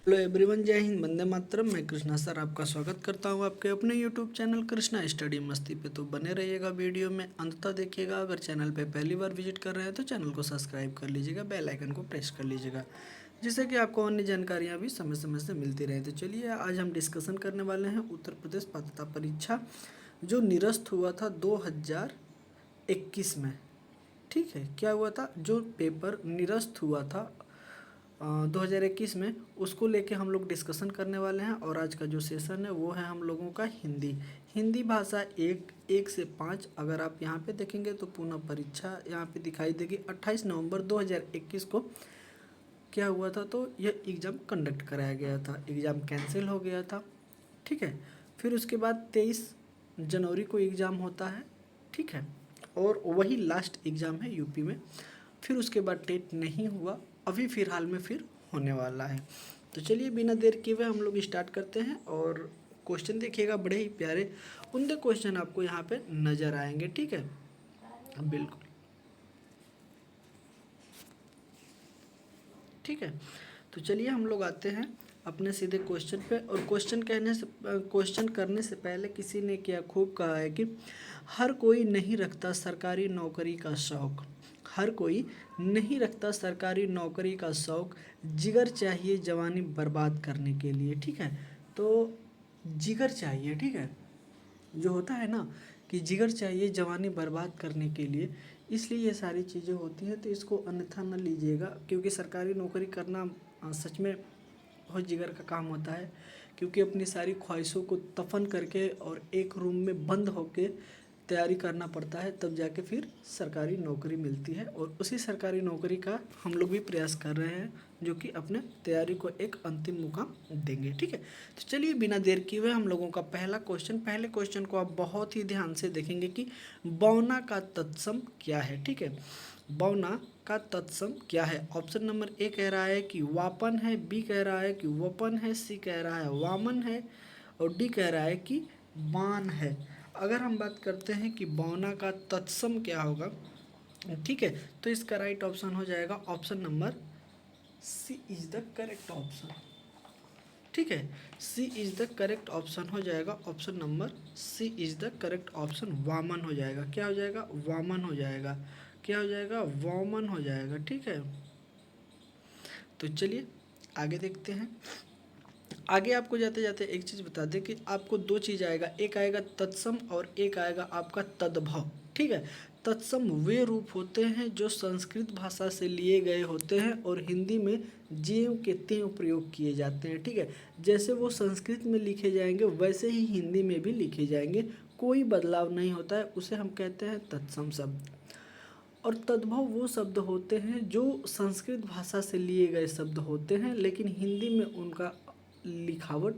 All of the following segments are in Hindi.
हेलो एवरीवन, जय हिंद, वंदे मातरम। मैं कृष्णा सर आपका स्वागत करता हूं आपके अपने यूट्यूब चैनल कृष्णा स्टडी मस्ती पे। तो बने रहिएगा, वीडियो में अंत तक देखिएगा। अगर चैनल पे पहली बार विजिट कर रहे हैं तो चैनल को सब्सक्राइब कर लीजिएगा, बेल आइकन को प्रेस कर लीजिएगा, जिससे कि आपको अन्य जानकारियाँ भी समय समय से मिलती रहे। तो चलिए आज हम डिस्कशन करने वाले हैं उत्तर प्रदेश पात्रता परीक्षा जो निरस्त हुआ था 2021 में। ठीक है, क्या हुआ था, जो पेपर निरस्त हुआ था 2021 में, उसको लेके हम लोग डिस्कशन करने वाले हैं। और आज का जो सेशन है वो है हम लोगों का हिंदी भाषा एक से 5। अगर आप यहाँ पे देखेंगे तो पुनः परीक्षा यहाँ पे दिखाई देगी। 28 नवंबर 2021 को क्या हुआ था, तो यह एग्ज़ाम कंडक्ट कराया गया था, एग्ज़ाम कैंसिल हो गया था। ठीक है, फिर उसके बाद 23 जनवरी को एग्ज़ाम होता है। ठीक है, और वही लास्ट एग्ज़ाम है यूपी में। फिर उसके बाद टेट नहीं हुआ, अभी फ़िलहाल में फिर होने वाला है। तो चलिए बिना देर किए हुए हम लोग स्टार्ट करते हैं। और क्वेश्चन देखिएगा, बड़े ही प्यारे उम्दे क्वेश्चन आपको यहाँ पे नज़र आएंगे। ठीक है, बिल्कुल। ठीक है, तो चलिए हम लोग आते हैं अपने सीधे क्वेश्चन पे। और क्वेश्चन करने से पहले किसी ने क्या खूब कहा है कि हर कोई नहीं रखता सरकारी नौकरी का शौक़, हर कोई नहीं रखता सरकारी नौकरी का शौक़, जिगर चाहिए जवानी बर्बाद करने के लिए। ठीक है, तो जिगर चाहिए, ठीक है, जो होता है ना कि जिगर चाहिए जवानी बर्बाद करने के लिए, इसलिए ये सारी चीज़ें होती हैं। तो इसको अन्यथा न लीजिएगा, क्योंकि सरकारी नौकरी करना सच में बहुत जिगर का काम होता है। क्योंकि अपनी सारी ख्वाहिशों को दफन करके और एक रूम में बंद होके तैयारी करना पड़ता है, तब जाके फिर सरकारी नौकरी मिलती है। और उसी सरकारी नौकरी का हम लोग भी प्रयास कर रहे हैं, जो कि अपने तैयारी को एक अंतिम मुकाम देंगे। ठीक है, तो चलिए बिना देर किए हुए हम लोगों का पहले क्वेश्चन को आप बहुत ही ध्यान से देखेंगे कि बौना का तत्सम क्या है। ठीक है, बौना का तत्सम क्या है। ऑप्शन नंबर ए कह रहा है कि वापन है, बी कह रहा है कि वपन है, सी कह रहा है वामन है, और डी कह रहा है कि बान है। अगर हम बात करते हैं कि बौना का तत्सम क्या होगा, ठीक है, तो इसका राइट ऑप्शन हो जाएगा option number C is the correct option. ठीक है, C is the correct option हो जाएगा, option number C is the correct option. वामन हो जाएगा, क्या हो जाएगा, वामन हो जाएगा, क्या हो जाएगा, वामन हो जाएगा। ठीक है, तो चलिए आगे देखते हैं। आगे आपको जाते जाते एक चीज़ बता दें कि आपको दो चीज़ आएगा, एक आएगा तत्सम और एक आएगा आपका तद्भव। ठीक है, तत्सम वे रूप होते हैं जो संस्कृत भाषा से लिए गए होते हैं और हिंदी में ज्यों के त्यों प्रयोग किए जाते हैं। ठीक है, जैसे वो संस्कृत में लिखे जाएंगे वैसे ही हिंदी में भी लिखे जाएंगे, कोई बदलाव नहीं होता है, उसे हम कहते हैं तत्सम शब्द। और तद्भव वो शब्द होते हैं जो संस्कृत भाषा से लिए गए शब्द होते हैं, लेकिन हिंदी में उनका लिखावट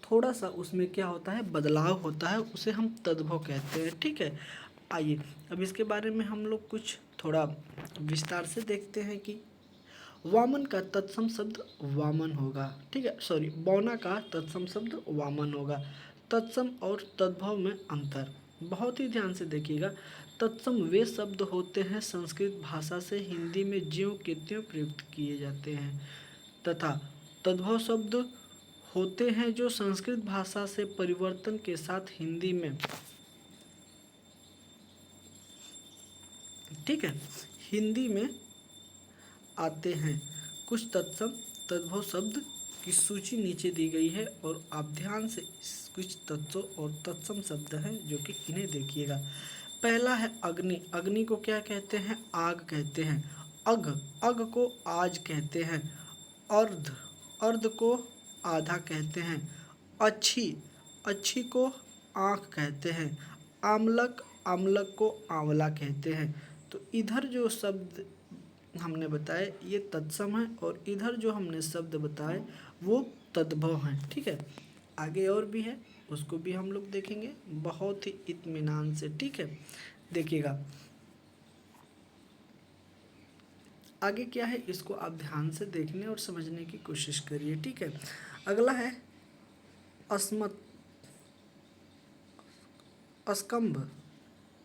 थोड़ा सा उसमें क्या होता है, बदलाव होता है, उसे हम तद्भव कहते हैं। ठीक है, आइए अब इसके बारे में हम लोग कुछ थोड़ा विस्तार से देखते हैं कि वामन का तत्सम शब्द वामन होगा। ठीक है, सॉरी, बौना का तत्सम शब्द वामन होगा। तत्सम और तद्भव में अंतर बहुत ही ध्यान से देखिएगा। तत्सम वे शब्द होते हैं संस्कृत भाषा से हिंदी में ज्यों के त्यों प्रयुक्त किए जाते हैं, तथा तद्भव शब्द होते हैं जो संस्कृत भाषा से परिवर्तन के साथ हिंदी में, ठीक है, हिंदी में आते हैं। कुछ तत्सम तद्भव शब्द की सूची नीचे दी गई है और आप ध्यान से कुछ तत्वों और तत्सम शब्द हैं जो कि इन्हें देखिएगा। पहला है अग्नि, अग्नि को क्या कहते हैं, आग कहते हैं। अग, अग को आज कहते हैं। अर्ध, अर्ध को आधा कहते हैं। अच्छी, अच्छी को आँख कहते हैं। आमलक, आमलक को आंवला कहते हैं। तो इधर जो शब्द हमने बताए ये तत्सम है और इधर जो हमने शब्द बताए वो तद्भव हैं। ठीक है, आगे और भी है, उसको भी हम लोग देखेंगे बहुत ही इत्मीनान से। ठीक है, देखिएगा आगे क्या है, इसको आप ध्यान से देखने और समझने की कोशिश करिए। ठीक है, अगला है अस्मत्, अस्कंभ।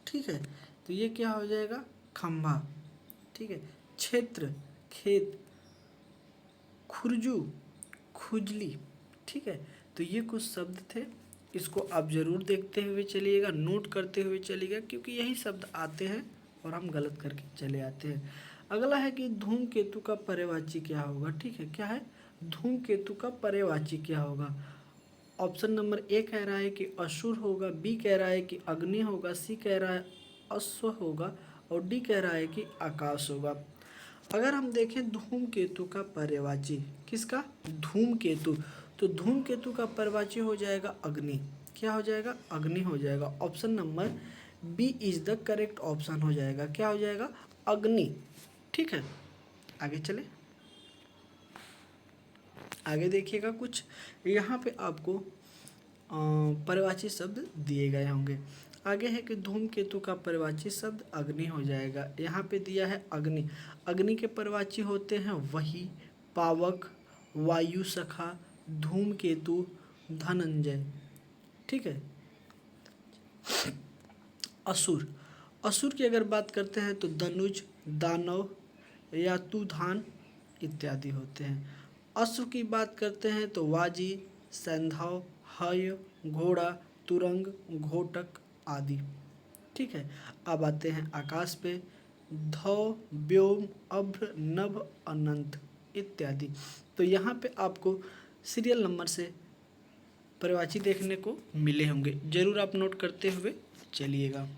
ठीक है, तो ये क्या हो जाएगा, खंभा। ठीक है, क्षेत्र, खेत। खुरजू, खुजली। ठीक है, तो ये कुछ शब्द थे, इसको आप ज़रूर देखते हुए चलिएगा, नोट करते हुए चलिएगा, क्योंकि यही शब्द आते हैं और हम गलत करके चले आते हैं। अगला है कि धूमकेतु का पर्यायवाची क्या होगा। ठीक है, क्या है, धूमकेतु का पर्यायवाची क्या होगा। ऑप्शन नंबर ए कह रहा है कि असुर होगा, बी कह रहा है कि अग्नि होगा, सी कह रहा है अश्व होगा और डी कह रहा है कि आकाश होगा। अगर हम देखें धूमकेतु का पर्यायवाची, किसका, धूमकेतु, तो धूमकेतु का पर्यायवाची हो जाएगा अग्नि। क्या हो जाएगा, अग्नि हो जाएगा। Option number B is the correct option हो जाएगा। क्या हो जाएगा, अग्नि। ठीक है, आगे चले, आगे देखिएगा, कुछ यहाँ पे आपको पर्यायवाची शब्द दिए गए होंगे। आगे है कि धूमकेतु का पर्यायवाची शब्द अग्नि हो जाएगा। यहाँ पे दिया है अग्नि। अग्नि के पर्यायवाची होते हैं वही, पावक, वायु सखा, धूमकेतु, धनंजय। ठीक है, असुर, असुर की अगर बात करते हैं तो दनुज, दानव, यातुधान इत्यादि होते हैं। अश्व की बात करते हैं तो वाजी, सैंधव, हय, घोड़ा, तुरंग, घोटक आदि। ठीक है, अब आते हैं आकाश पे, धौ, व्योम, अभ्र, नभ, अनंत इत्यादि। तो यहाँ पे आपको सीरियल नंबर से पर्यायवाची देखने को मिले होंगे, जरूर आप नोट करते हुए चलिएगा।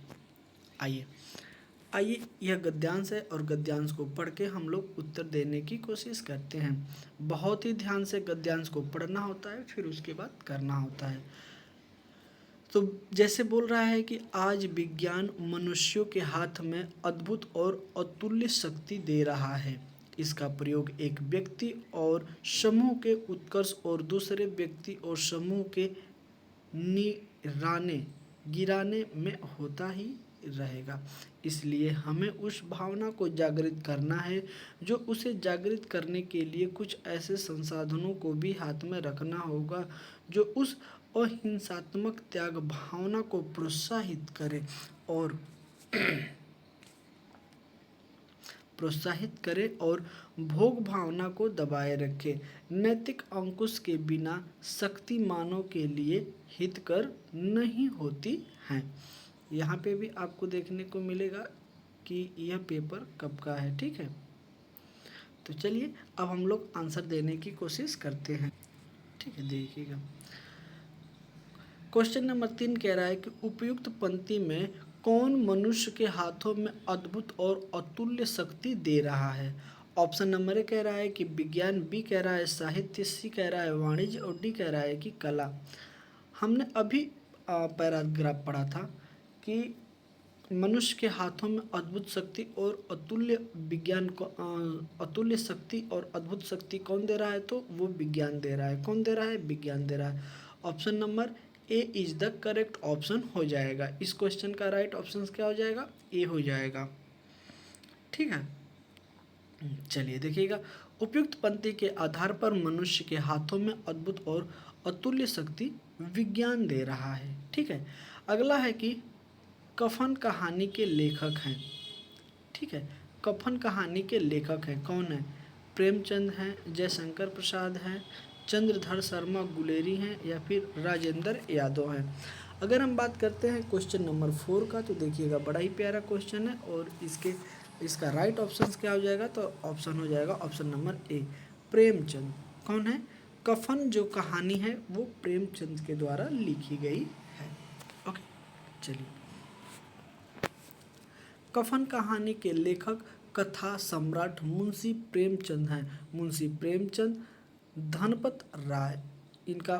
आइए आइए, यह गद्यांश है और गद्यांश को पढ़ के हम लोग उत्तर देने की कोशिश करते हैं। बहुत ही ध्यान से गद्यांश को पढ़ना होता है, फिर उसके बाद करना होता है। तो जैसे बोल रहा है कि आज विज्ञान मनुष्यों के हाथ में अद्भुत और अतुल्य शक्ति दे रहा है। इसका प्रयोग एक व्यक्ति और समूह के उत्कर्ष और दूसरे व्यक्ति और समूह के निराने गिराने में होता ही रहेगा। इसलिए हमें उस भावना को जागृत करना है, जो उसे जागृत करने के लिए कुछ ऐसे संसाधनों को भी हाथ में रखना होगा जो उस अहिंसात्मक त्याग भावना को प्रोत्साहित करे और भोग भावना को दबाए रखे। नैतिक अंकुश के बिना शक्ति मानव के लिए हितकर नहीं होती है। यहाँ पे भी आपको देखने को मिलेगा कि यह पेपर कब का है। ठीक है, तो चलिए अब हम लोग आंसर देने की कोशिश करते हैं। ठीक है, देखिएगा, क्वेश्चन नंबर 3 कह रहा है कि उपयुक्त पंक्ति में कौन मनुष्य के हाथों में अद्भुत और अतुल्य शक्ति दे रहा है। ऑप्शन नंबर ए कह रहा है कि विज्ञान, बी कह रहा है साहित्य, सी कह रहा है वाणिज्य और डी कह रहा है कि कला। हमने अभी पैराग्राफ पढ़ा था कि मनुष्य के हाथों में अद्भुत शक्ति और अतुल्य विज्ञान को अतुल्य शक्ति और अद्भुत शक्ति कौन दे रहा है, तो वो विज्ञान दे रहा है। कौन दे रहा है, विज्ञान दे रहा है। Option number A is the correct option हो जाएगा। इस क्वेश्चन का राइट ऑप्शन क्या हो जाएगा, ए हो जाएगा। ठीक है, चलिए देखिएगा, उपयुक्त पंक्ति के आधार पर मनुष्य के हाथों में अद्भुत और अतुल्य शक्ति विज्ञान दे रहा है। ठीक है, अगला है कि कफन कहानी के लेखक हैं। ठीक है, कफन कहानी के लेखक हैं कौन है, प्रेमचंद हैं, जयशंकर प्रसाद हैं, चंद्रधर शर्मा गुलेरी हैं या फिर राजेंद्र यादव हैं। अगर हम बात करते हैं क्वेश्चन नंबर 4 का, तो देखिएगा बड़ा ही प्यारा क्वेश्चन है और इसका राइट ऑप्शन क्या हो जाएगा, तो ऑप्शन हो जाएगा ऑप्शन नंबर ए, प्रेमचंद। कौन है, कफन जो कहानी है वो प्रेमचंद के द्वारा लिखी गई है। ओके, चलिए, कफन कहानी के लेखक कथा सम्राट मुंशी प्रेमचंद हैं। मुंशी प्रेमचंद धनपत राय, इनका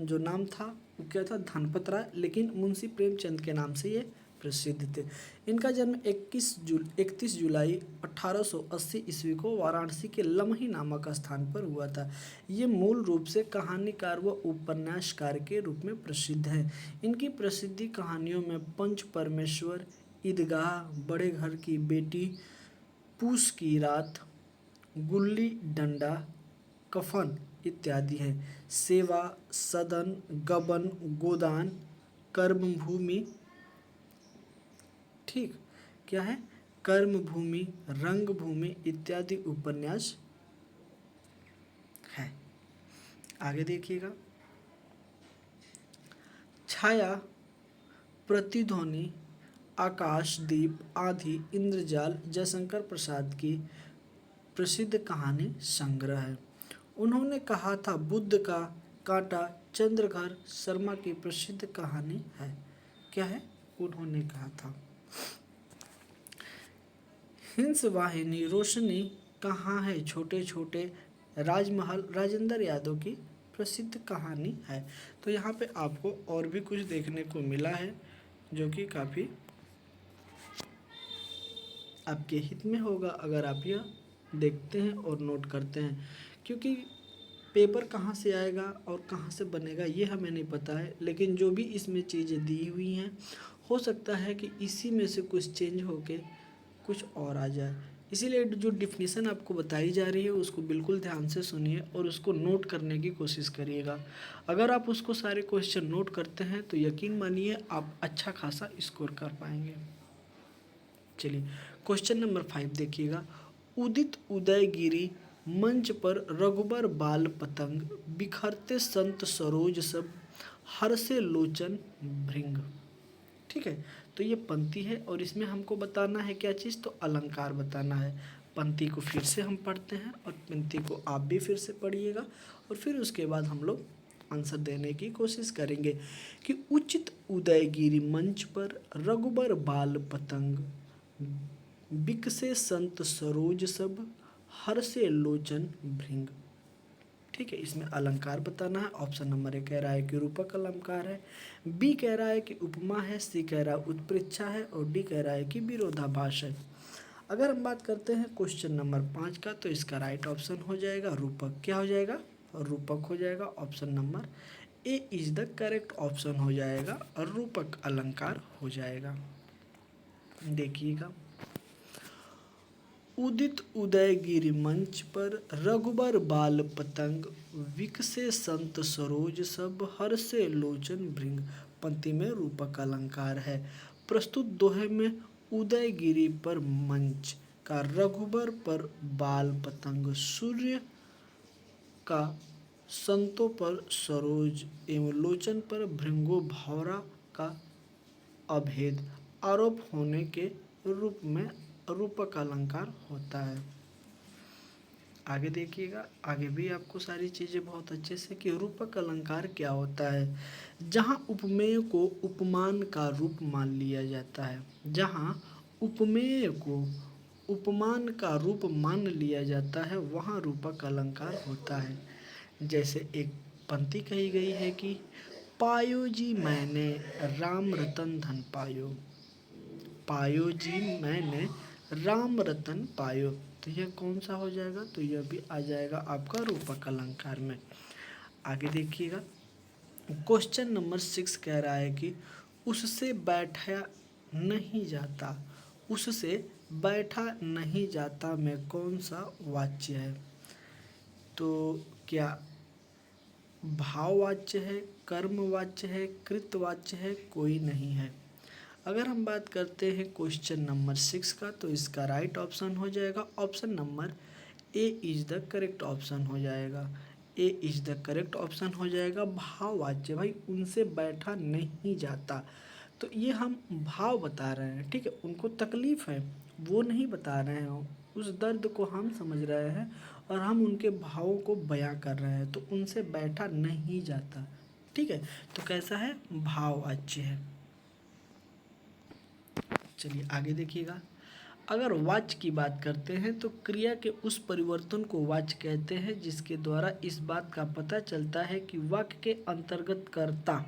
जो नाम था वो क्या था, धनपत राय, लेकिन मुंशी प्रेमचंद के नाम से ये प्रसिद्ध थे। इनका जन्म 31 जुलाई 1880 ईस्वी को वाराणसी के लमही नामक स्थान पर हुआ था। ये मूल रूप से कहानीकार व उपन्यासकार के रूप में प्रसिद्ध हैं। इनकी प्रसिद्धि कहानियों में पंच परमेश्वर, ईदगाह, बड़े घर की बेटी, पूस की रात, गुल्ली डंडा, कफन इत्यादि हैं। सेवा, सदन, गबन, गोदान, कर्मभूमि, ठीक, क्या है, कर्मभूमि, रंगभूमि इत्यादि उपन्यास है। आगे देखिएगा, छाया, प्रतिध्वनि, आकाशदीप, आंधी, इंद्रजाल जयशंकर प्रसाद की प्रसिद्ध कहानी संग्रह है। उन्होंने कहा था बुद्ध का कांटा चंद्रघर शर्मा की प्रसिद्ध कहानी है। क्या है? उन्होंने कहा था। हिंस वाहिनी, रोशनी कहाँ है, छोटे छोटे राजमहल राजेंद्र यादव की प्रसिद्ध कहानी है। तो यहाँ पे आपको और भी कुछ देखने को मिला है जो कि काफ़ी आपके हित में होगा अगर आप यह देखते हैं और नोट करते हैं, क्योंकि पेपर कहाँ से आएगा और कहाँ से बनेगा ये हमें नहीं पता है, लेकिन जो भी इसमें चीज़ें दी हुई हैं हो सकता है कि इसी में से कुछ चेंज होके कुछ और आ जाए। इसीलिए जो डिफिनीसन आपको बताई जा रही है उसको बिल्कुल ध्यान से सुनिए और उसको नोट करने की कोशिश करिएगा। अगर आप उसको सारे क्वेश्चन नोट करते हैं तो यकीन मानिए आप अच्छा खासा स्कोर कर पाएंगे। चलिए क्वेश्चन नंबर 5 देखिएगा, उदित उदयगिरी मंच पर रघुबर बाल पतंग, बिखरते संत सरोज सब, हर्षे लोचन भृंग। ठीक है, तो ये पंक्ति है और इसमें हमको बताना है क्या चीज़, तो अलंकार बताना है। पंक्ति को फिर से हम पढ़ते हैं और पंक्ति को आप भी फिर से पढ़िएगा और फिर उसके बाद हम लोग आंसर देने की कोशिश करेंगे कि उचित उदयगिरी मंच पर रघुबर बाल पतंग, बिकसे संत सरोज सब, हर्षे लोचन भृंग। ठीक है, इसमें अलंकार बताना है। ऑप्शन नंबर ए कह रहा है कि रूपक अलंकार है, बी कह रहा है कि उपमा है, सी कह रहा है उत्प्रेक्षा है और डी कह रहा है कि विरोधाभास है। अगर हम बात करते हैं क्वेश्चन नंबर 5 का तो इसका राइट ऑप्शन हो जाएगा रूपक। क्या हो जाएगा? रूपक हो जाएगा। Option number A is the correct option हो जाएगा और रूपक अलंकार हो जाएगा। देखिएगा, उदित उदयगिरि मंच पर रघुबर बाल पतंग, विकसे संत सरोज सब, हर्षे लोचन भृंग। पंक्ति में रूपक अलंकार है। प्रस्तुत दोहे में उदयगिरि पर मंच का रघुबर पर बाल पतंग, सूर्य का संतों पर सरोज एवं लोचन पर भृंगो भौरा का अभेद आरोप होने के रूप में रूपक अलंकार होता है। आगे देखिएगा, आगे भी आपको सारी चीज़ें बहुत अच्छे से कि रूपक अलंकार क्या होता है। जहाँ उपमेय को उपमान का रूप मान लिया जाता है, जहाँ उपमेय को उपमान का रूप मान लिया जाता है वहाँ रूपक अलंकार होता है। जैसे एक पंक्ति कही गई है कि पायो जी मैंने राम रतन धन पायो, पायो जी मैंने राम रतन पायो। तो यह कौन सा हो जाएगा? तो यह भी आ जाएगा आपका रूपक अलंकार में। आगे देखिएगा, क्वेश्चन नंबर 6 कह रहा है कि उससे बैठा नहीं जाता, उससे बैठा नहीं जाता में कौन सा वाच्य है? तो क्या भाववाच्य है, कर्मवाच्य है, कृतवाच्य है, कोई नहीं है। अगर हम बात करते हैं क्वेश्चन नंबर 6 का तो इसका राइट ऑप्शन हो जाएगा option number A is the correct option हो जाएगा। ए इज द करेक्ट ऑप्शन हो जाएगा भाववाच्य। भाई उनसे बैठा नहीं जाता, तो ये हम भाव बता रहे हैं। ठीक है, उनको तकलीफ है वो नहीं बता रहे हैं, उस दर्द को हम समझ रहे हैं और हम उनके भावों को बयां कर रहे हैं, तो उनसे बैठा नहीं जाता। ठीक है, तो कैसा है? भाववाच्य है। चलिए आगे देखिएगा, अगर वाच्य की बात करते हैं तो क्रिया के उस परिवर्तन को वाच्य कहते हैं जिसके द्वारा इस बात का पता चलता है कि वाक्य के अंतर्गत कर्ता,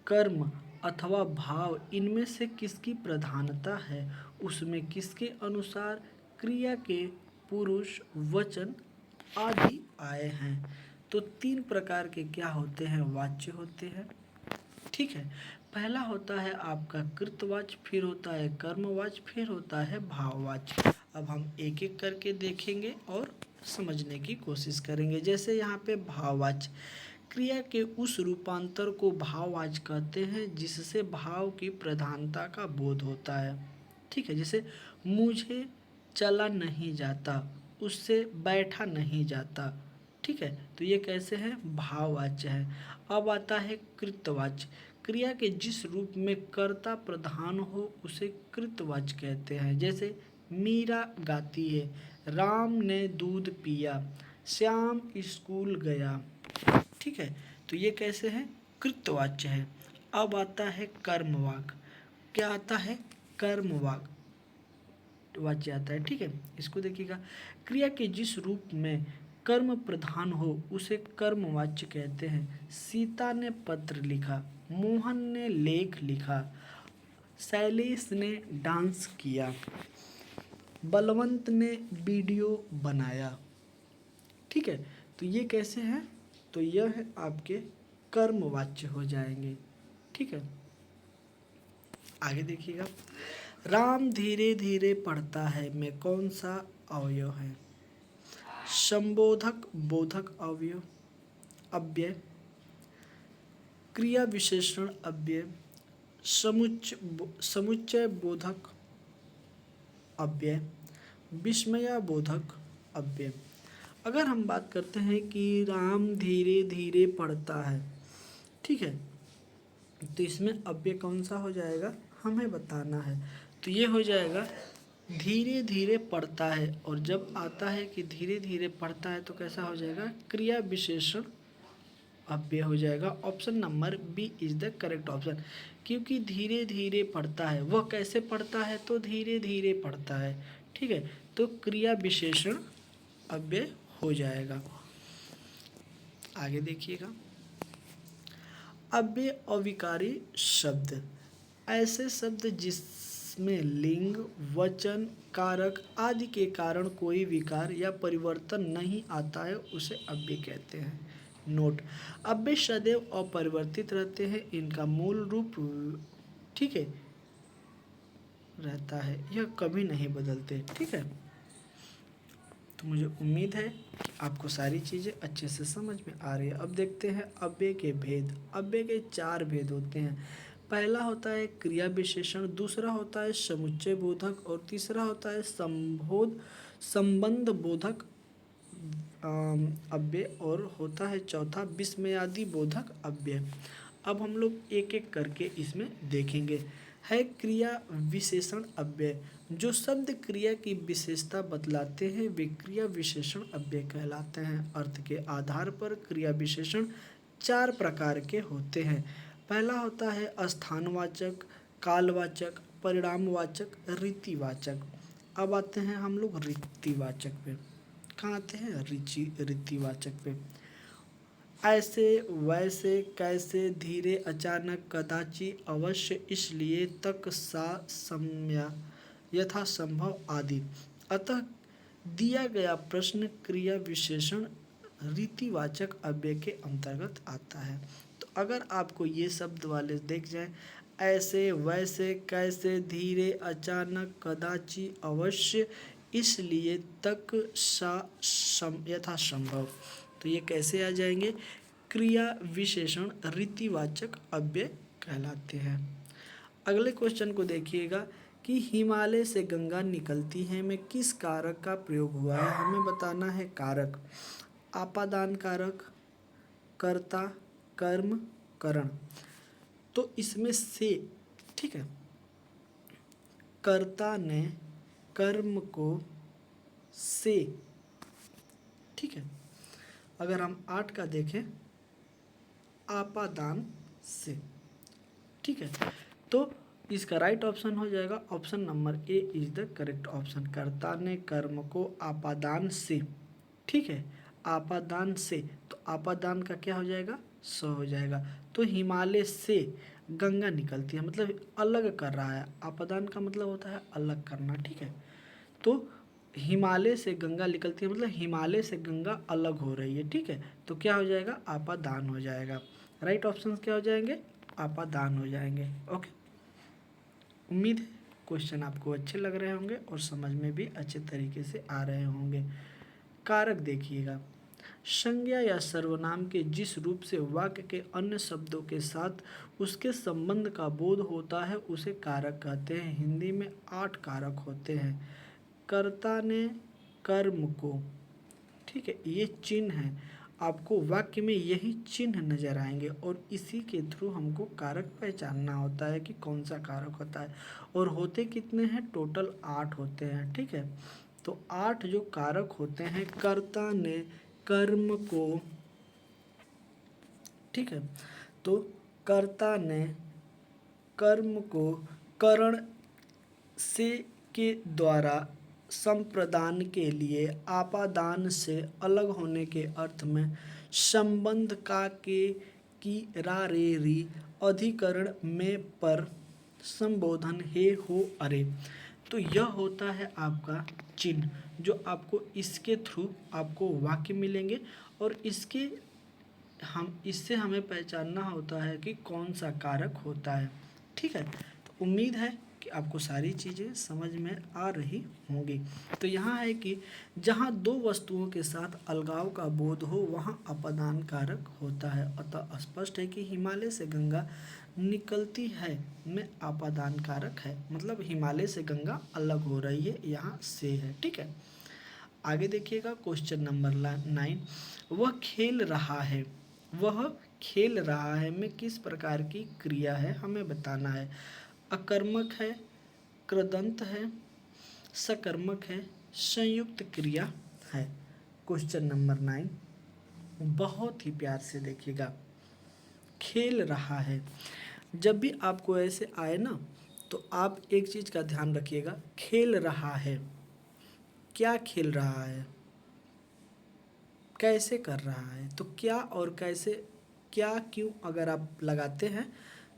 कर्म अथवा भाव इनमें से किसकी प्रधानता है, उसमें किसके अनुसार क्रिया के पुरुष वचन आदि आए हैं। तो 3 प्रकार के क्या होते हैं? वाच्य होते हैं। ठीक है, पहला होता है आपका कृतवाच्य, फिर होता है कर्मवाच्य, फिर होता है भाववाच्य। अब हम एक एक करके देखेंगे और समझने की कोशिश करेंगे। जैसे यहाँ पे भाववाच्य, क्रिया के उस रूपांतर को भाववाच्य कहते हैं जिससे भाव की प्रधानता का बोध होता है। ठीक है, जैसे मुझे चला नहीं जाता, उससे बैठा नहीं जाता। ठीक है, तो ये कैसे है, भाववाच्य है। अब आता है कृतवाच्य। क्रिया के जिस रूप में कर्ता प्रधान हो उसे कृतवाच्य कहते हैं। जैसे मीरा गाती है, राम ने दूध पिया, श्याम स्कूल गया। ठीक है, तो ये कैसे है, कृतवाच्य है। अब आता है कर्मवाक। क्या आता है, कर्मवाक वाच्य आता है। ठीक है, इसको देखिएगा, क्रिया के जिस रूप में कर्म प्रधान हो उसे कर्मवाच्य कहते हैं। सीता ने पत्र लिखा, मोहन ने लेख लिखा, शैलेश ने डांस किया, बलवंत ने वीडियो बनाया। ठीक है, तो ये कैसे हैं, तो यह है आपके कर्मवाच्य हो जाएंगे। ठीक है, आगे देखिएगा, राम धीरे धीरे पढ़ता है में कौन सा अवयव है, संबोधक बोधक अवयव अव्यय, क्रिया विशेषण अव्यय, समुच्चय बोधक अव्यय, विस्मया बोधक अव्यय। अगर हम बात करते हैं कि राम धीरे धीरे पढ़ता है, ठीक है, तो इसमें अव्यय कौन सा हो जाएगा, हमें बताना है। तो ये हो जाएगा धीरे धीरे पढ़ता है, और जब आता है कि धीरे धीरे पढ़ता है तो कैसा हो जाएगा, क्रिया विशेषण अव्यय हो जाएगा। Option number B is the correct option, क्योंकि धीरे धीरे पढ़ता है, वह कैसे पढ़ता है, तो धीरे धीरे पढ़ता है। ठीक है, तो क्रिया विशेषण अव्यय हो जाएगा। आगे देखिएगा, अव्यय अविकारी शब्द, ऐसे शब्द जिसमें लिंग, वचन, कारक आदि के कारण कोई विकार या परिवर्तन नहीं आता है उसे अव्यय कहते हैं। नोट, अव्यय सदैव अपरिवर्तित रहते हैं, इनका मूल रूप, ठीक है, रहता है, यह कभी नहीं बदलते। ठीक है, तो मुझे उम्मीद है कि आपको सारी चीज़ें अच्छे से समझ में आ रही है। अब देखते हैं अव्यय के भेद। अव्यय के 4 भेद होते हैं। पहला होता है क्रिया विशेषण, दूसरा होता है समुच्चय बोधक, और तीसरा होता है संबंध बोधक अव्यय, और होता है चौथा विस्मयादि बोधक अव्यय। अब हम लोग एक एक करके इसमें देखेंगे। है क्रिया विशेषण अव्यय, जो शब्द क्रिया की विशेषता बतलाते हैं वे क्रिया विशेषण अव्यय कहलाते हैं। अर्थ के आधार पर क्रिया विशेषण 4 प्रकार के होते हैं। पहला होता है स्थानवाचक, कालवाचक, परिणामवाचक, रीतिवाचक। अब आते हैं हम लोग रीतिवाचक पे। कहाँ आते हैं, रीतिवाचक पे। ऐसे, वैसे, कैसे, धीरे, अचानक, कदाचि, अवश्य, इसलिए, तक, सा, सम्या, यथासंभव आदि। अतः दिया गया प्रश्न क्रिया विशेषण रीतिवाचक अव्यय के अंतर्गत आता है। तो अगर आपको ये शब्द वाले देख जाए, ऐसे, वैसे, कैसे, धीरे, अचानक, कदाचि, अवश्य, इसलिए, तक, सा, यथासंभव, तो ये कैसे आ जाएंगे, क्रिया विशेषण रीतिवाचक अव्यय कहलाते हैं। अगले क्वेश्चन को देखिएगा कि हिमालय से गंगा निकलती है में किस कारक का प्रयोग हुआ है, हमें बताना है कारक। आपादान कारक, कर्ता, कर्म, करण। तो इसमें से, ठीक है, कर्ता ने कर्म को से, ठीक है, अगर हम 8 का देखें, आपादान से। ठीक है, तो इसका राइट ऑप्शन हो जाएगा option number A is the correct option. कर्ता ने कर्म को आपादान से, ठीक है, आपादान से, तो आपादान का क्या हो जाएगा, स हो जाएगा। तो हिमालय से गंगा निकलती है, मतलब अलग कर रहा है। आपादान का मतलब होता है अलग करना। ठीक है, तो हिमालय से गंगा निकलती है मतलब हिमालय से गंगा अलग हो रही है। ठीक है, तो क्या हो जाएगा, आपादान हो जाएगा। राइट ऑप्शन क्या हो जाएंगे, आपादान हो जाएंगे। ओके, उम्मीद है क्वेश्चन आपको अच्छे लग रहे होंगे और समझ में भी अच्छे तरीके से आ रहे होंगे। कारक देखिएगा, संज्ञा या सर्वनाम के जिस रूप से वाक्य के अन्य शब्दों के साथ उसके संबंध का बोध होता है उसे कारक कहते हैं। हिंदी में 8 कारक होते हैं। कर्ता ने कर्म को, ठीक है, ये चिन्ह है। आपको वाक्य में यही चिन्ह नजर आएंगे और इसी के थ्रू हमको कारक पहचानना होता है कि कौन सा कारक होता है। और होते कितने हैं? टोटल 8 होते हैं। ठीक है, तो 8 जो कारक होते हैं, कर्ता ने कर्म को, ठीक है, तो कर्ता ने कर्म को करण से के द्वारा संप्रदान के लिए आपादान से अलग होने के अर्थ में संबंध का के की रा रे री अधिकरण में पर संबोधन हे हो अरे। तो यह होता है आपका चिन्ह, जो आपको इसके थ्रू आपको वाक्य मिलेंगे और इससे हमें पहचानना होता है कि कौन सा कारक होता है। ठीक है, तो उम्मीद है कि आपको सारी चीज़ें समझ में आ रही होंगी। तो यहाँ है कि जहाँ दो वस्तुओं के साथ अलगाव का बोध हो वहाँ अपादान कारक होता है। अतः स्पष्ट है कि हिमालय से गंगा निकलती है में अपादान कारक है, मतलब हिमालय से गंगा अलग हो रही है, यहाँ से है। ठीक है, आगे देखिएगा क्वेश्चन नंबर 9। वह खेल रहा है, वह खेल रहा है में किस प्रकार की क्रिया है हमें बताना है। अकर्मक है, कृदंत है, सकर्मक है, संयुक्त क्रिया है। क्वेश्चन नंबर 9 बहुत ही प्यार से देखिएगा। खेल रहा है, जब भी आपको ऐसे आए ना तो आप एक चीज़ का ध्यान रखिएगा, खेल रहा है, क्या खेल रहा है, कैसे कर रहा है। तो क्या और कैसे, क्या क्यों अगर आप लगाते हैं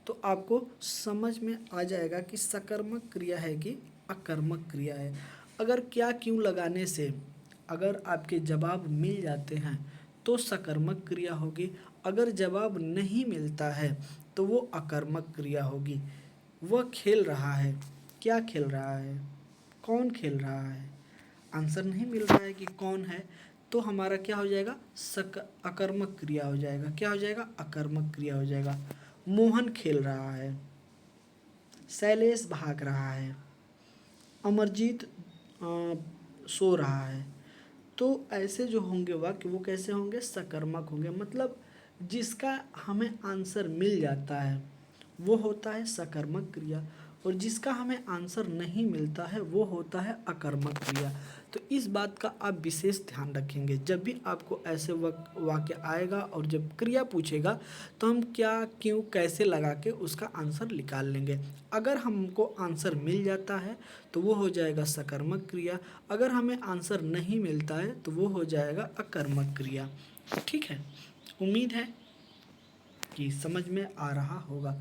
तो आपको समझ में आ जाएगा कि सकर्मक क्रिया है कि अकर्मक क्रिया है। अगर क्या क्यों लगाने से अगर आपके जवाब मिल जाते हैं तो सकर्मक क्रिया होगी, अगर जवाब नहीं मिलता है तो वो अकर्मक क्रिया होगी। वह खेल रहा है, क्या खेल रहा है, कौन खेल रहा है, आंसर नहीं मिल रहा है कि कौन है, तो हमारा क्या हो जाएगा? अकर्मक क्रिया हो जाएगा। क्या हो जाएगा? अकर्मक क्रिया हो जाएगा। मोहन खेल रहा है, शैलेश भाग रहा है, अमरजीत सो रहा है। तो ऐसे जो होंगे वाक्य वो कैसे होंगे? सकर्मक होंगे, मतलब जिसका हमें आंसर मिल जाता है वो होता है सकर्मक क्रिया और जिसका हमें आंसर नहीं मिलता है वो होता है अकर्मक क्रिया। तो इस बात का आप विशेष ध्यान रखेंगे जब भी आपको ऐसे वाक्य आएगा और जब क्रिया पूछेगा तो हम क्या क्यों कैसे लगा के उसका आंसर निकाल लेंगे। अगर हमको आंसर मिल जाता है तो वो हो जाएगा सकर्मक क्रिया, अगर हमें आंसर नहीं मिलता है तो वो हो जाएगा अकर्मक क्रिया। ठीक है, उम्मीद है कि समझ में आ रहा होगा।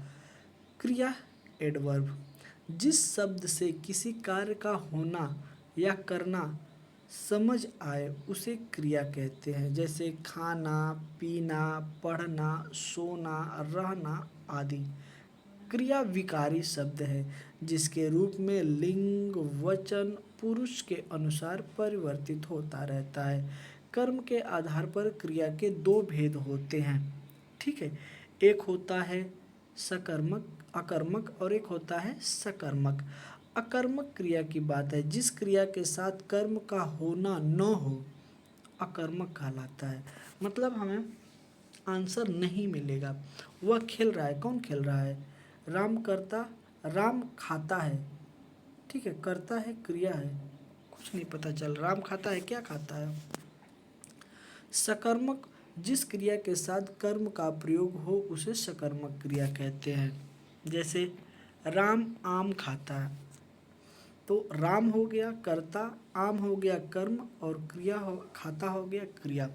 क्रिया एडवर्ब, जिस शब्द से किसी कार्य का होना या करना समझ आए उसे क्रिया कहते हैं। जैसे खाना, पीना, पढ़ना, सोना, रहना आदि। क्रिया विकारी शब्द है जिसके रूप में लिंग वचन पुरुष के अनुसार परिवर्तित होता रहता है। कर्म के आधार पर क्रिया के दो भेद होते हैं। ठीक है, एक होता है सकर्मक अकर्मक और एक होता है सकर्मक। अकर्मक क्रिया की बात है, जिस क्रिया के साथ कर्म का होना न हो अकर्मक कहलाता है। मतलब हमें आंसर नहीं मिलेगा। वह खेल रहा है, कौन खेल रहा है? राम करता, राम खाता है। ठीक है, करता है क्रिया है, कुछ नहीं पता चल राम खाता है, क्या खाता है। सकर्मक, जिस क्रिया के साथ कर्म का प्रयोग हो उसे सकर्मक क्रिया कहते हैं। जैसे राम आम खाता है, तो राम हो गया कर्ता, आम हो गया कर्म और क्रिया हो खाता हो गया क्रिया।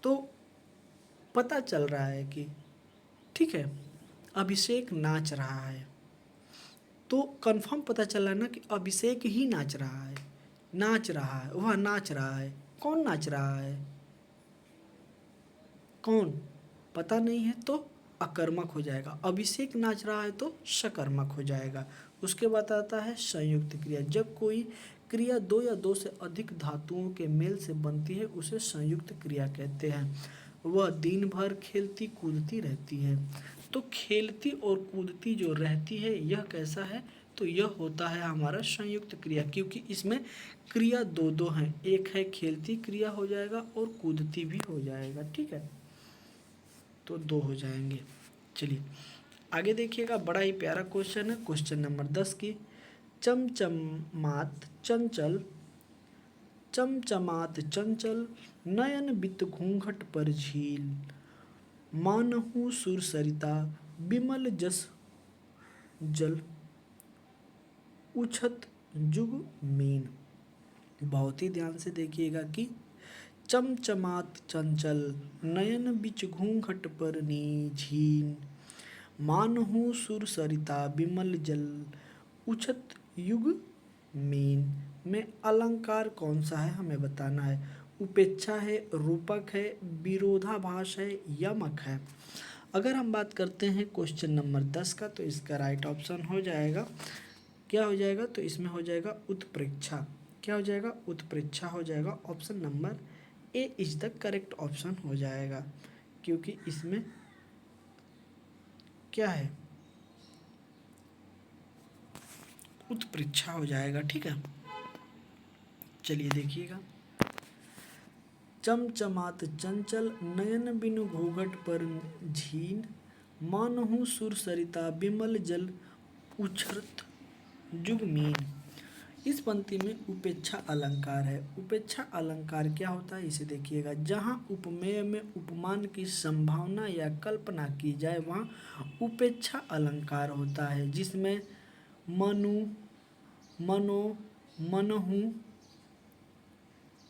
तो पता चल रहा है कि ठीक है अभिषेक नाच रहा है, तो कंफर्म पता चला ना कि अभिषेक ही नाच रहा है, नाच रहा है, वह नाच रहा है। कौन नाच रहा है, कौन पता नहीं है तो अकर्मक हो जाएगा। अभिषेक नाच रहा है तो सकर्मक हो जाएगा। उसके बाद आता है संयुक्त क्रिया, जब कोई क्रिया दो या दो से अधिक धातुओं के मेल से बनती है उसे संयुक्त क्रिया कहते हैं। वह दिन भर खेलती कूदती रहती है। तो खेलती और कूदती जो रहती है यह कैसा है? तो यह होता है हमारा संयुक्त क्रिया, क्योंकि इसमें क्रिया दो दो हैं, एक है खेलती क्रिया हो जाएगा और कूदती भी हो जाएगा, ठीक है, तो दो हो जाएंगे। चलिए आगे देखिएगा, बड़ा ही प्यारा क्वेश्चन है, क्वेश्चन नंबर 10 की। चमचमात चंचल, चमचमात चंचल नयन बित घूंघट पर झील, मानहु सुर सरिता बिमल जस जल, उछत जुग मीन। बहुत ही ध्यान से देखिएगा कि चमचमात चंचल नयन बिच घूंघट पर झील, मानहु सुर सरिता बिमल जल, उछत युग मीन में अलंकार कौन सा है हमें बताना है। उपेक्षा है, रूपक है, विरोधाभास है, यमक है। अगर हम बात करते हैं क्वेश्चन नंबर 10 का, तो इसका राइट ऑप्शन हो जाएगा, क्या हो जाएगा, तो इसमें हो जाएगा उत्प्रेक्षा। क्या हो जाएगा, उत्प्रेक्षा हो जाएगा। Option number A is the correct option हो जाएगा, क्योंकि इसमें क्या है, उत्प्रेक्षा हो जाएगा, ठीक है। चलिए देखिएगा, चमचमात चंचल नयन बिनु घूंघट पर झील, मानहु सुर सरिता बिमल जल, उछरत जुग मीन। इस पंक्ति में उपेक्षा अलंकार है। उपेक्षा अलंकार क्या होता है इसे देखिएगा, जहाँ उपमेय में उपमान की संभावना या कल्पना की जाए वहाँ उपेक्षा अलंकार होता है, जिसमें मनु, मनो, मनहु,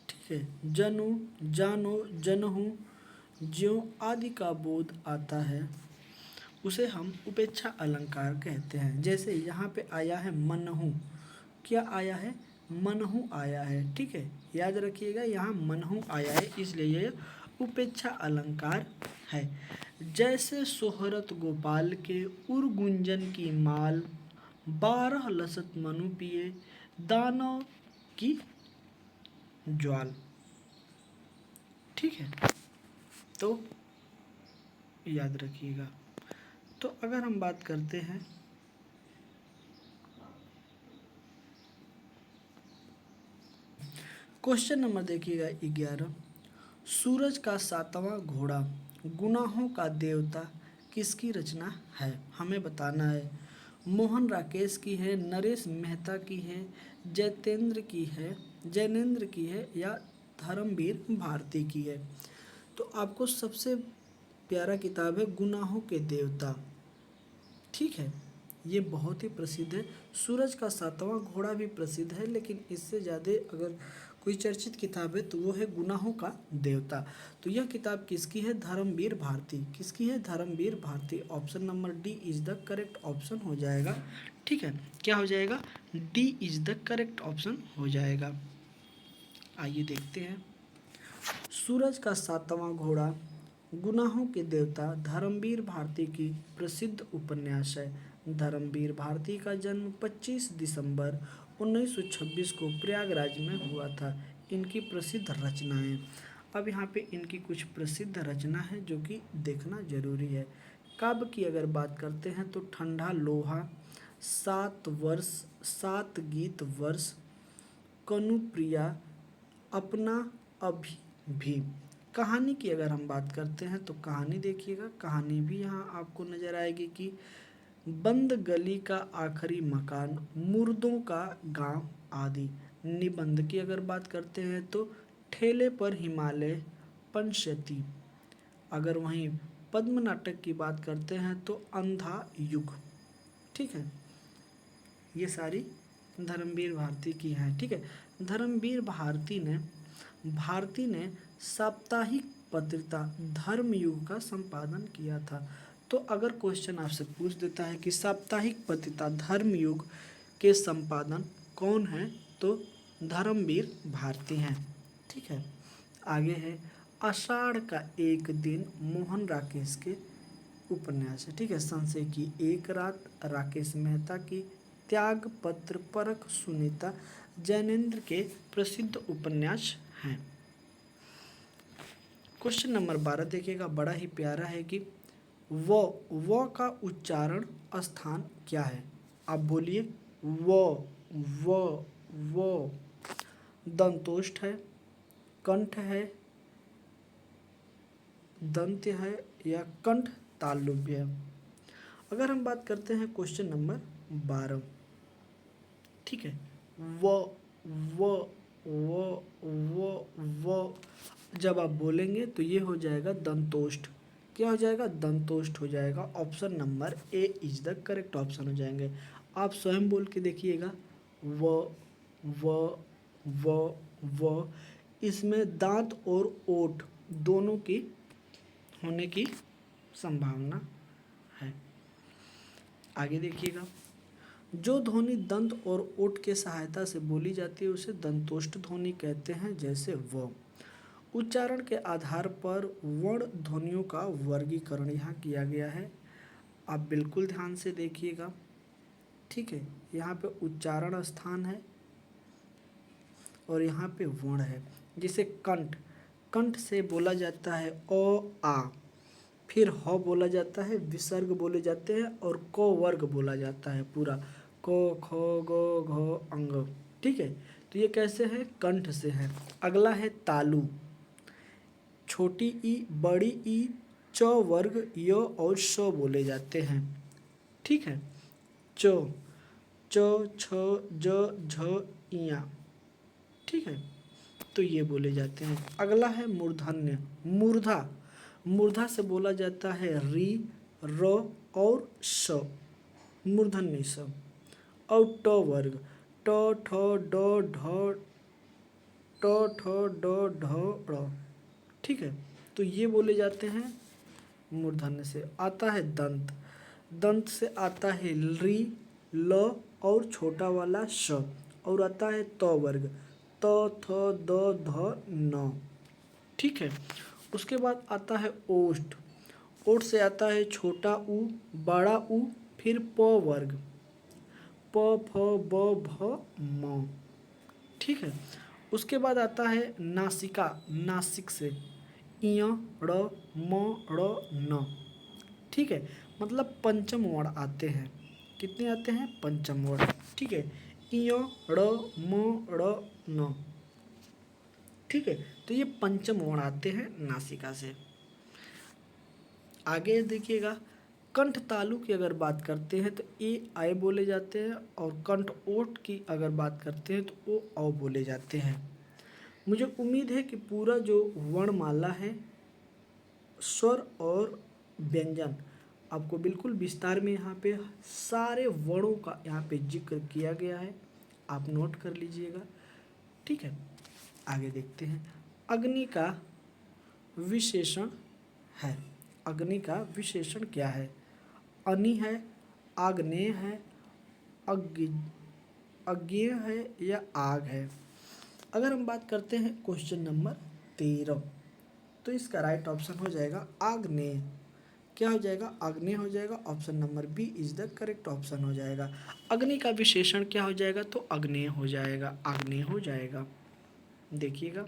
ठीक है, जनु, जानो, जनहु, ज्यों आदि का बोध आता है, उसे हम उपेक्षा अलंकार कहते हैं। जैसे यहाँ पे आया है मनहु, क्या आया है, मनहु आया है, ठीक है, याद रखिएगा यहाँ मनहु आया है, इसलिए यह उपेक्षा अलंकार है। जैसे सोहरत गोपाल के उर गुंजन की माल, 12 लसत मनु पिए दानव की ज्वाल, ठीक है, तो याद रखिएगा। तो अगर हम बात करते हैं क्वेश्चन नंबर देखिएगा 11, सूरज का 7वां घोड़ा गुनाहों का देवता किसकी रचना है, हमें बताना है। मोहन राकेश की है, नरेश मेहता की है, जैनेंद्र की है या धर्मवीर भारती की है। तो आपको सबसे प्यारा किताब है गुनाहों के देवता, ठीक है, ये बहुत ही प्रसिद्ध है। सूरज का 7वां घोड़ा भी प्रसिद्ध है, लेकिन इससे ज़्यादा अगर कोई चर्चित किताब है तो वो है गुनाहों का देवता। तो यह किताब किसकी है, धर्मवीर भारती, किसकी है, Dharamvir Bharati. Option number D is the correct option हो जाएगा, ठीक है, क्या हो जाएगा, D is the correct option हो जाएगा। आइए देखते हैं, सूरज का 7वां घोड़ा गुनाहों के देवता धर्मवीर भारती की प्रसिद्ध उपन्यास है। धर्मवीर भारती का जन्म 25 दिसंबर 1926 को प्रयागराज में हुआ था। इनकी प्रसिद्ध रचनाएं, अब यहाँ पे इनकी कुछ प्रसिद्ध रचना है जो कि देखना जरूरी है। काव्य की अगर बात करते हैं तो ठंडा लोहा, 7 वर्ष, 7 गीत वर्ष, कनुप्रिया, अपना अभी भी। कहानी की अगर हम बात करते हैं तो कहानी देखिएगा, कहानी भी यहाँ आपको नज़र आएगी कि बंद गली का आखिरी मकान, मुर्दों का गांव आदि। निबंध की अगर बात करते हैं तो ठेले पर हिमालय, पंचशती। अगर वहीं पद्म नाटक की बात करते हैं तो अंधा युग, ठीक है, ये सारी धर्मवीर भारती की हैं, ठीक है। धर्मवीर भारती ने साप्ताहिक पत्रिका धर्मयुग का संपादन किया था। तो अगर क्वेश्चन आपसे पूछ देता है कि साप्ताहिक पत्रिका धर्मयुग के संपादन कौन है, तो धर्मवीर भारती हैं, ठीक है। आगे है आषाढ़ का एक दिन, मोहन राकेश के उपन्यास है, ठीक है। संशय की एक रात, राकेश मेहता की त्याग पत्र, परख, सुनीता, जैनेंद्र के प्रसिद्ध उपन्यास हैं। क्वेश्चन नंबर 12 देखिएगा, बड़ा ही प्यारा है कि वो का उच्चारण स्थान क्या है, आप बोलिए वो दंतोष्ठ है, कंठ है, दंत्य है या कंठ तालुब्य है। अगर हम बात करते हैं क्वेश्चन नंबर 12, ठीक है, वो जब आप बोलेंगे तो ये हो जाएगा दंतोष्ठ। क्या हो जाएगा? दंतोष्ठ हो जाएगा। Option number A is the correct option हो जाएंगे। आप स्वयं बोल के देखिएगा, वो इसमें दांत और ओठ दोनों की होने की संभावना है। आगे देखिएगा, जो ध्वनि दंत और ओठ के सहायता से बोली जाती है उसे दंतोष्ठ ध्वनि कहते हैं। जैसे व। उच्चारण के आधार पर वर्ण ध्वनियों का वर्गीकरण यहाँ किया गया है। आप बिल्कुल ध्यान से देखिएगा, ठीक है। यहाँ पे उच्चारण स्थान है और यहाँ पे वर्ण है। जिसे कंठ, कंठ से बोला जाता है ओ आ, फिर ह बोला जाता है, विसर्ग बोले जाते हैं और क वर्ग बोला जाता है पूरा, क ख ग घ अंग, ठीक है। तो ये कैसे है? कंठ से है। अगला है तालु, छोटी ई, बड़ी ई, च वर्ग, य और श बोले जाते हैं, ठीक है। च, छ, ज, झ, इया, ठीक है। तो ये बोले जाते हैं। अगला है मूर्धन्य, मूर्धा, मूर्धा से बोला जाता है री, र और स, मूर्धन्य स। और ट वर्ग, ट, ठ, ड, ढ, ट, ठ, ड, ढ, ड़, ठीक है। तो ये बोले जाते हैं मूर्धन्य से। आता है दंत, दंत से आता है री, ल और छोटा वाला श, और आता है त वर्ग, त, थ, द, ध, न, ठीक है। उसके बाद आता है ओष्ठ, ओठ से आता है छोटा ऊ, बड़ा ऊ, फिर प वर्ग, प, फ, ब, भ, म, ठीक है। उसके बाद आता है नासिका, नासिक से इय, ड़, म, ड़, न, ठीक है। मतलब पंचम वर्ण आते हैं। कितने आते हैं? पंचम वर्ण, ठीक है। इय, ड़, म, ड़, न, ठीक है। तो ये पंचम वर्ण आते हैं नासिका से। आगे देखिएगा, कंठ तालु की अगर बात करते हैं तो ए आय बोले जाते हैं, और कंठ ओठ की अगर बात करते हैं तो ओ औ बोले जाते हैं। मुझे उम्मीद है कि पूरा जो वर्णमाला है, स्वर और व्यंजन, आपको बिल्कुल विस्तार में यहाँ पे सारे वर्णों का यहाँ पे जिक्र किया गया है। आप नोट कर लीजिएगा, ठीक है। आगे देखते हैं, अग्नि का विशेषण है। अग्नि का विशेषण क्या है? अनि है, आग्नेय है, अज्ञेय है या आग है। अगर हम बात करते हैं क्वेश्चन नंबर 13, तो इसका राइट ऑप्शन हो जाएगा आग्नेय। क्या हो जाएगा? आग्नेय हो जाएगा। Option number B is the correct option हो जाएगा। अग्नि का विशेषण क्या हो जाएगा? तो आग्नेय हो जाएगा, आग्नेय हो जाएगा। देखिएगा,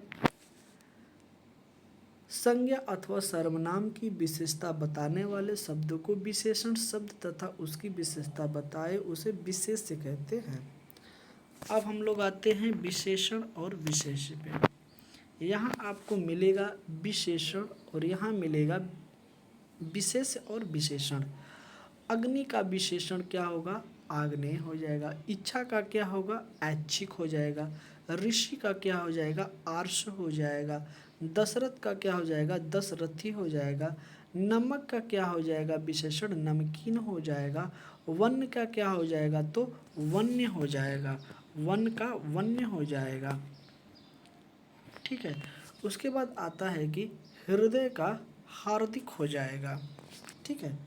संज्ञा अथवा सर्वनाम की विशेषता बताने वाले शब्द को विशेषण शब्द तथा उसकी विशेषता बताए उसे विशेष्य कहते हैं। अब हम लोग आते हैं विशेषण और विशेष्य पे। यहाँ आपको मिलेगा विशेषण और यहाँ मिलेगा विशेष्य और विशेषण। अग्नि का विशेषण क्या होगा? आग्नेय हो जाएगा। इच्छा का क्या होगा? ऐच्छिक हो जाएगा। ऋषि का क्या हो जाएगा? आर्ष हो जाएगा। दशरथ का क्या हो जाएगा? दशरथी हो जाएगा। नमक का क्या हो जाएगा? विशेषण नमकीन हो जाएगा। वन्य का क्या हो जाएगा? तो वन्य हो जाएगा। वन का वन्य हो जाएगा, ठीक है। उसके बाद आता है कि हृदय का हार्दिक हो जाएगा, ठीक है।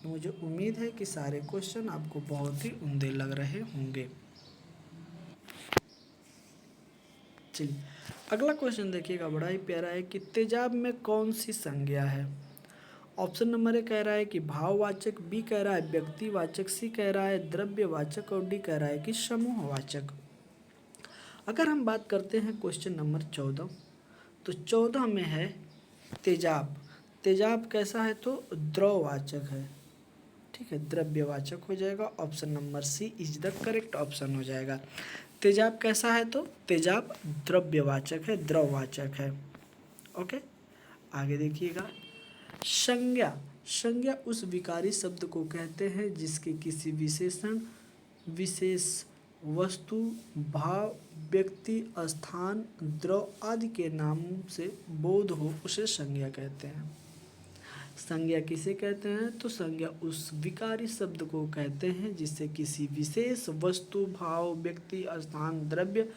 मुझे उम्मीद है कि सारे क्वेश्चन आपको बहुत ही उम्दे लग रहे होंगे। चलिए अगला क्वेश्चन देखिएगा, बड़ा ही प्यारा है कि तेजाब में कौन सी संज्ञा है। ऑप्शन नंबर ए कह रहा है कि भाववाचक, बी कह रहा है व्यक्तिवाचक, सी कह रहा है द्रव्यवाचक और डी कह रहा है कि समूहवाचक। अगर हम बात करते हैं क्वेश्चन नंबर 14, तो 14 में है तेजाब। तेजाब कैसा है? तो द्रववाचक है, ठीक है, द्रव्यवाचक हो जाएगा। Option number C is the correct option हो जाएगा। तेजाब कैसा है? तो तेजाब द्रव्यवाचक है, द्रववाचक है। ओके, आगे देखिएगा। संज्ञा, संज्ञा उस विकारी शब्द को कहते हैं जिसके किसी विशेषण, विशेष वस्तु, भाव, व्यक्ति, स्थान, द्रव आदि के नाम से बोध हो, उसे संज्ञा कहते हैं। संज्ञा किसे कहते हैं? तो संज्ञा उस विकारी शब्द को कहते हैं जिससे किसी विशेष वस्तु, भाव, व्यक्ति, स्थान, द्रव्य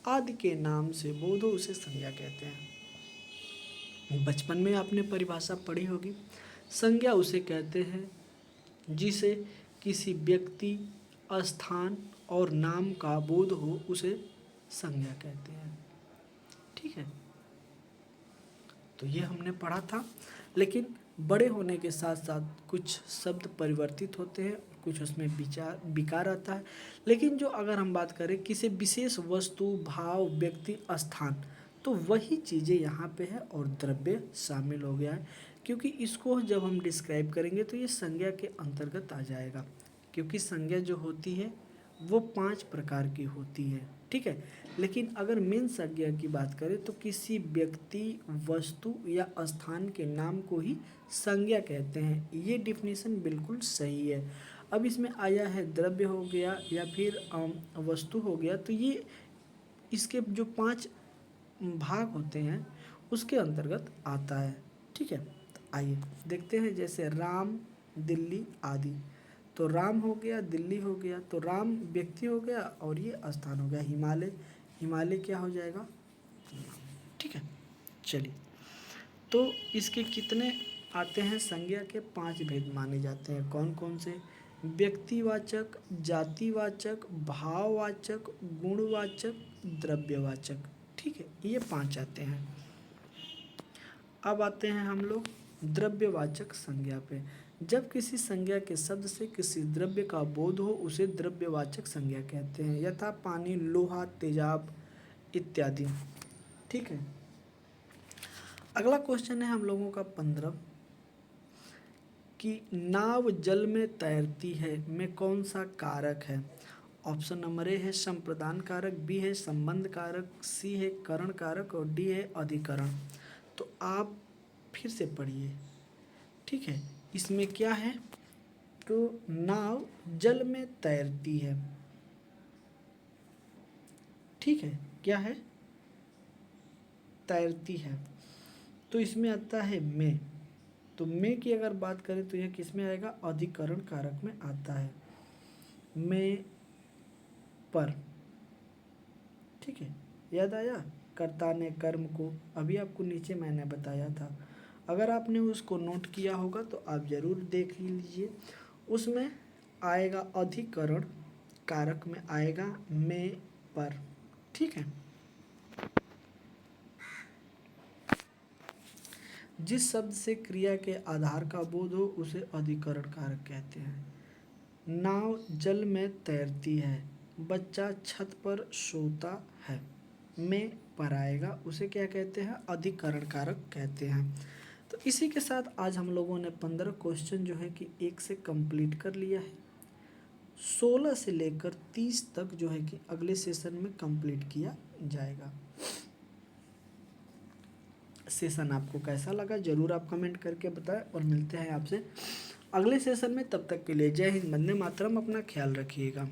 आदि के नाम से बोध हो, उसे संज्ञा कहते हैं। बचपन में आपने परिभाषा पढ़ी होगी। संज्ञा उसे कहते हैं जिसे किसी व्यक्ति, स्थान और नाम का बोध हो, उसे संज्ञा कहते हैं। ठीक है, तो ये हमने पढ़ा था। लेकिन बड़े होने के साथ साथ कुछ शब्द परिवर्तित होते हैं, कुछ उसमें विकार आता है। लेकिन जो अगर हम बात करें किसी विशेष वस्तु, भाव, व्यक्ति, स्थान, तो वही चीज़ें यहाँ पे है और द्रव्य शामिल हो गया है, क्योंकि इसको जब हम डिस्क्राइब करेंगे तो ये संज्ञा के अंतर्गत आ जाएगा। क्योंकि संज्ञा जो होती है वो 5 प्रकार की होती है। ठीक है, लेकिन अगर मेन संज्ञा की बात करें तो किसी व्यक्ति, वस्तु या स्थान के नाम को ही संज्ञा कहते हैं। ये डिफिनीशन बिल्कुल सही है। अब इसमें आया है द्रव्य हो गया या फिर वस्तु हो गया, तो ये इसके जो 5 भाग होते हैं उसके अंतर्गत आता है। ठीक है, तो आइए देखते हैं। जैसे राम, दिल्ली आदि, तो राम हो गया, दिल्ली हो गया, तो राम व्यक्ति हो गया और ये स्थान हो गया। हिमालय, हिमालय क्या हो जाएगा? ठीक है, चलिए, तो इसके कितने आते हैं? संज्ञा के 5 भेद माने जाते हैं। कौन कौन से? व्यक्तिवाचक, जातिवाचक, भाववाचक, गुणवाचक, द्रव्यवाचक। ठीक है, ये 5 आते हैं। अब आते हैं हम लोग द्रव्यवाचक संज्ञा पे। जब किसी संज्ञा के शब्द से किसी द्रव्य का बोध हो, उसे द्रव्यवाचक संज्ञा कहते हैं। यथा पानी, लोहा, तेजाब इत्यादि। ठीक है, अगला क्वेश्चन है हम लोगों का 15 कि नाव जल में तैरती है में कौन सा कारक है? ऑप्शन नंबर ए है संप्रदान कारक, बी है संबंध कारक, सी है करण कारक और डी है अधिकरण। तो आप फिर से पढ़िए। ठीक है, इसमें क्या है? तो नाव जल में तैरती है। ठीक है, क्या है? तैरती है। तो इसमें आता है में, तो में की अगर बात करें तो यह किस में आएगा? अधिकरण कारक में आता है। में पर। ठीक है, याद आया? कर्ता ने कर्म को, अभी आपको नीचे मैंने बताया था, अगर आपने उसको नोट किया होगा तो आप ज़रूर देख ही लीजिए। उसमें आएगा अधिकरण कारक में आएगा में पर। ठीक है, जिस शब्द से क्रिया के आधार का बोध हो उसे अधिकरण कारक कहते हैं। नाव जल में तैरती है, बच्चा छत पर सोता है, में पर आएगा, उसे क्या कहते हैं? अधिकरण कारक कहते हैं। तो इसी के साथ आज हम लोगों ने 15 क्वेश्चन जो है कि 1 से कंप्लीट कर लिया है। 16 से लेकर 30 तक जो है कि अगले सेशन में कंप्लीट किया जाएगा। सेशन आपको कैसा लगा ज़रूर आप कमेंट करके बताएं और मिलते हैं आपसे अगले सेशन में। तब तक के लिए जय हिंद, वंदे मातरम, अपना ख्याल रखिएगा।